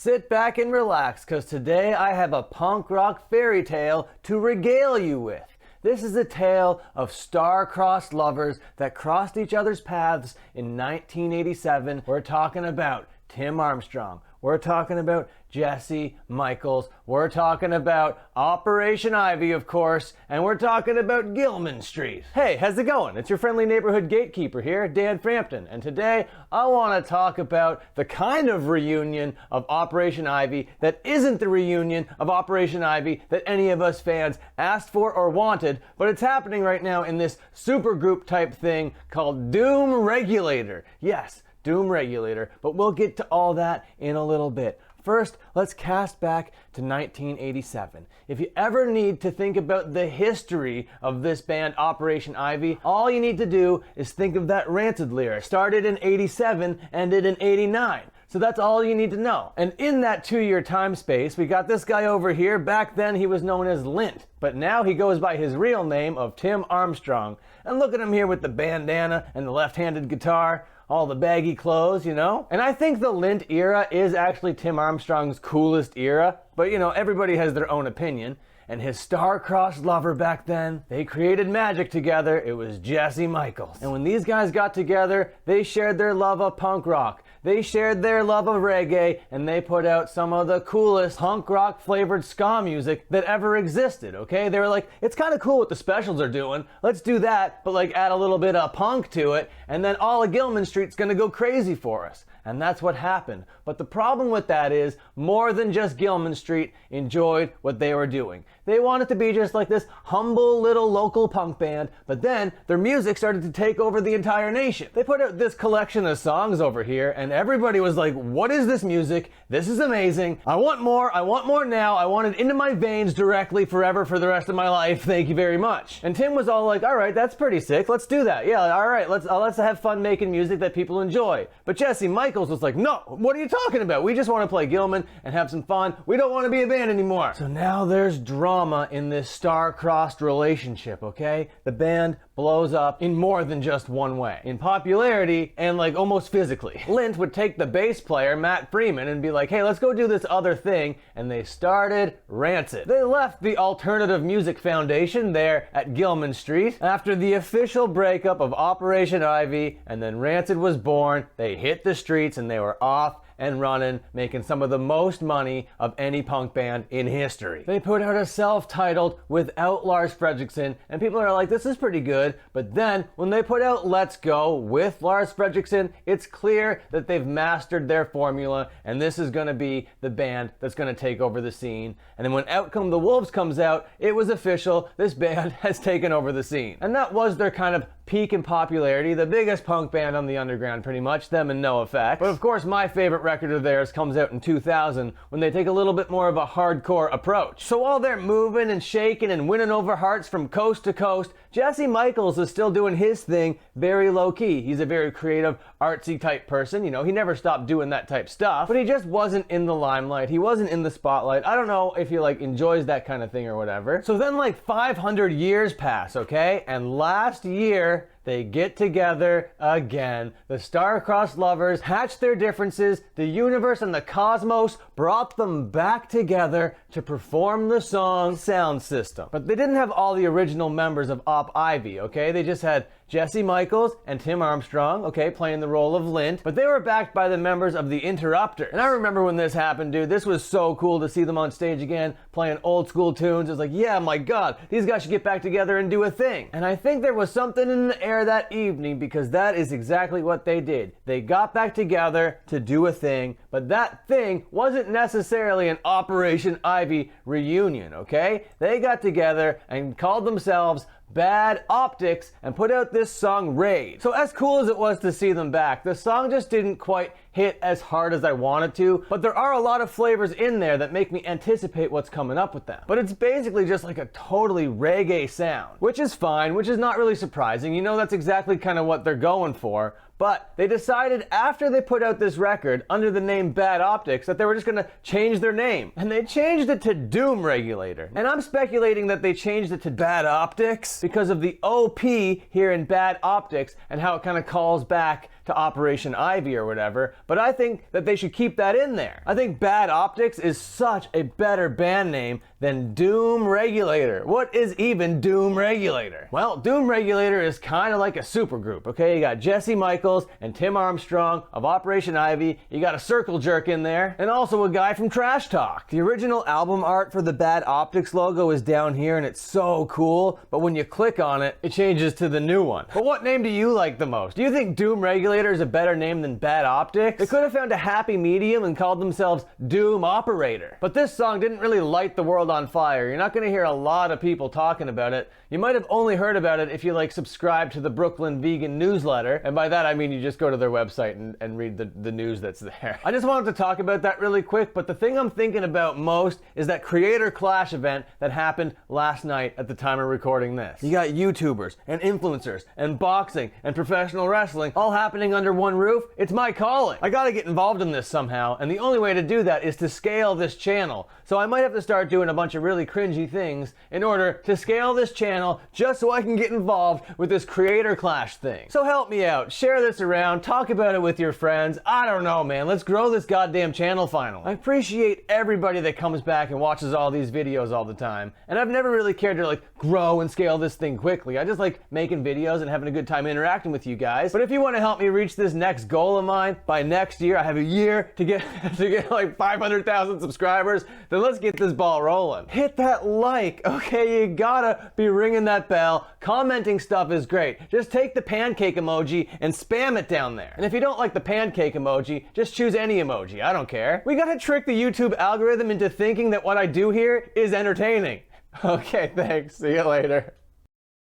sit back and relax, because today I have a punk rock fairy tale to regale you with. This is a tale of star-crossed lovers that crossed each other's paths in 1987. We're talking about Tim Armstrong. We're talking about Jesse Michaels. We're talking about Operation Ivy, of course, and we're talking about Gilman Street. Hey, how's it going? It's your friendly neighborhood gatekeeper here, Dan Frampton, and today I want to talk about the kind of reunion of Operation Ivy that isn't the reunion of Operation Ivy that any of us fans asked for or wanted, but it's happening right now in this supergroup type thing called Doom Regulator. Yes, Doom Regulator, but we'll get to all that in a little bit. First, let's cast back to 1987. If you ever need to think about the history of this band Operation Ivy, all you need to do is think of that Rancid lyric. Started in 87, ended in 89. So that's all you need to know. And in that 2-year time space, we got this guy over here. Back then he was known as Lint, but now he goes by his real name of Tim Armstrong. And look at him here with the bandana and the left-handed guitar. All the baggy clothes, you know? And I think the Lint era is actually Tim Armstrong's coolest era, but you know, everybody has their own opinion. And his star-crossed lover back then, they created magic together. It was Jesse Michaels. And when these guys got together, they shared their love of punk rock. They shared their love of reggae, and they put out some of the coolest punk rock flavored ska music that ever existed, okay? They were like, it's kind of cool what the Specials are doing. Let's do that, but like add a little bit of punk to it, and then all of Gilman Street's gonna go crazy for us. And that's what happened. But the problem with that is, more than just Gilman Street enjoyed what they were doing. They wanted to be just like this humble little local punk band, but then their music started to take over the entire nation. They put out this collection of songs over here, and everybody was like, what is this music? This is amazing. I want more now. I want it into my veins directly forever for the rest of my life. Thank you very much. And Tim was all like, all right, that's pretty sick. Let's do that. Yeah, all right, let's have fun making music that people enjoy. But Jesse Michaels was like, no, what are you talking about? We just want to play Gilman and have some fun. We don't want to be a band anymore. So now there's drama in this star-crossed relationship, okay? The band blows up in more than just one way. In popularity and like almost physically. Lint would take the bass player, Matt Freeman, and be like, hey, let's go do this other thing. And they started Rancid. They left the Alternative Music Foundation there at Gilman Street after the official breakup of Operation Ivy, and then Rancid was born. They hit the streets and they were off and running, making some of the most money of any punk band in history. They put out a self-titled without Lars Frederiksen, and people are like, this is pretty good. But then when they put out Let's Go with Lars Frederiksen, it's clear that they've mastered their formula, and this is gonna be the band that's gonna take over the scene. And then when Out Come the Wolves comes out, it was official, this band has taken over the scene. And that was their kind of peak in popularity, the biggest punk band on the underground pretty much, them and NoFX. But of course my favorite record of theirs comes out in 2000 when they take a little bit more of a hardcore approach. So while they're moving and shaking and winning over hearts from coast to coast, Jesse Michaels is still doing his thing very low-key. He's a very creative, artsy type person, you know, he never stopped doing that type stuff, but he just wasn't in the limelight, he wasn't in the spotlight. I don't know if he like enjoys that kind of thing or whatever. So then like 500 years pass, okay? And last year, they get together again. The star-crossed lovers hatched their differences. The universe and the cosmos brought them back together to perform the song Sound System. But they didn't have all the original members of Op Ivy, okay? They just had Jesse Michaels and Tim Armstrong, okay, playing the role of Lint, but they were backed by the members of the Interrupters. And I remember when this happened, dude, this was so cool to see them on stage again, playing old school tunes. It was like, yeah, my God, these guys should get back together and do a thing. And I think there was something in the air that evening, because that is exactly what they did. They got back together to do a thing, but that thing wasn't necessarily an Operation Ivy reunion, okay? They got together and called themselves Bad Optics and put out this song Raid. So as cool as it was to see them back, the song just didn't quite hit as hard as I wanted to, but there are a lot of flavors in there that make me anticipate what's coming up with them. But it's basically just like a totally reggae sound, which is fine, which is not really surprising. You know, that's exactly kind of what they're going for. But they decided after they put out this record under the name Bad Optics that they were just gonna change their name. And they changed it to Doom Regulator. And I'm speculating that they changed it to Bad Optics because of the OP here in Bad Optics and how it kind of calls back to Operation Ivy or whatever, but I think that they should keep that in there. I think Bad Optics is such a better band name than Doom Regulator. What is even Doom Regulator? Well, Doom Regulator is kind of like a supergroup, okay? You got Jesse Michaels and Tim Armstrong of Operation Ivy, you got a circle jerk in there, and also a guy from Trash Talk. The original album art for the Bad Optics logo is down here and it's so cool, but when you click on it, it changes to the new one. But what name do you like the most? Do you think Doom Regulator is a better name than Bad Optics? They could have found a happy medium and called themselves Doom Operator. But this song didn't really light the world on fire. You're not gonna hear a lot of people talking about it. You might have only heard about it if you like subscribe to the Brooklyn Vegan newsletter, and by that I mean you just go to their website and read the news that's there. I just wanted to talk about that really quick, but the thing I'm thinking about most is that Creator Clash event that happened last night at the time of recording this. You got YouTubers and influencers and boxing and professional wrestling all happening under one roof. It's my calling. I gotta get involved in this somehow, and the only way to do that is to scale this channel. So I might have to start doing a bunch of really cringy things in order to scale this channel just so I can get involved with this Creator Clash thing. So help me out, share this around, talk about it with your friends. I don't know, man, let's grow this goddamn channel finally. I appreciate everybody that comes back and watches all these videos all the time, and I've never really cared to like grow and scale this thing quickly. I just like making videos and having a good time interacting with you guys. But if you want to help me reach this next goal of mine by next year, I have a year to get like 500,000 subscribers, then let's get this ball rolling. Hit that like, okay? You gotta be ringing that bell. Commenting stuff is great. Just take the pancake emoji and spam it down there. And if you don't like the pancake emoji, just choose any emoji. I don't care. We gotta trick the YouTube algorithm into thinking that what I do here is entertaining. Okay, thanks. See you later.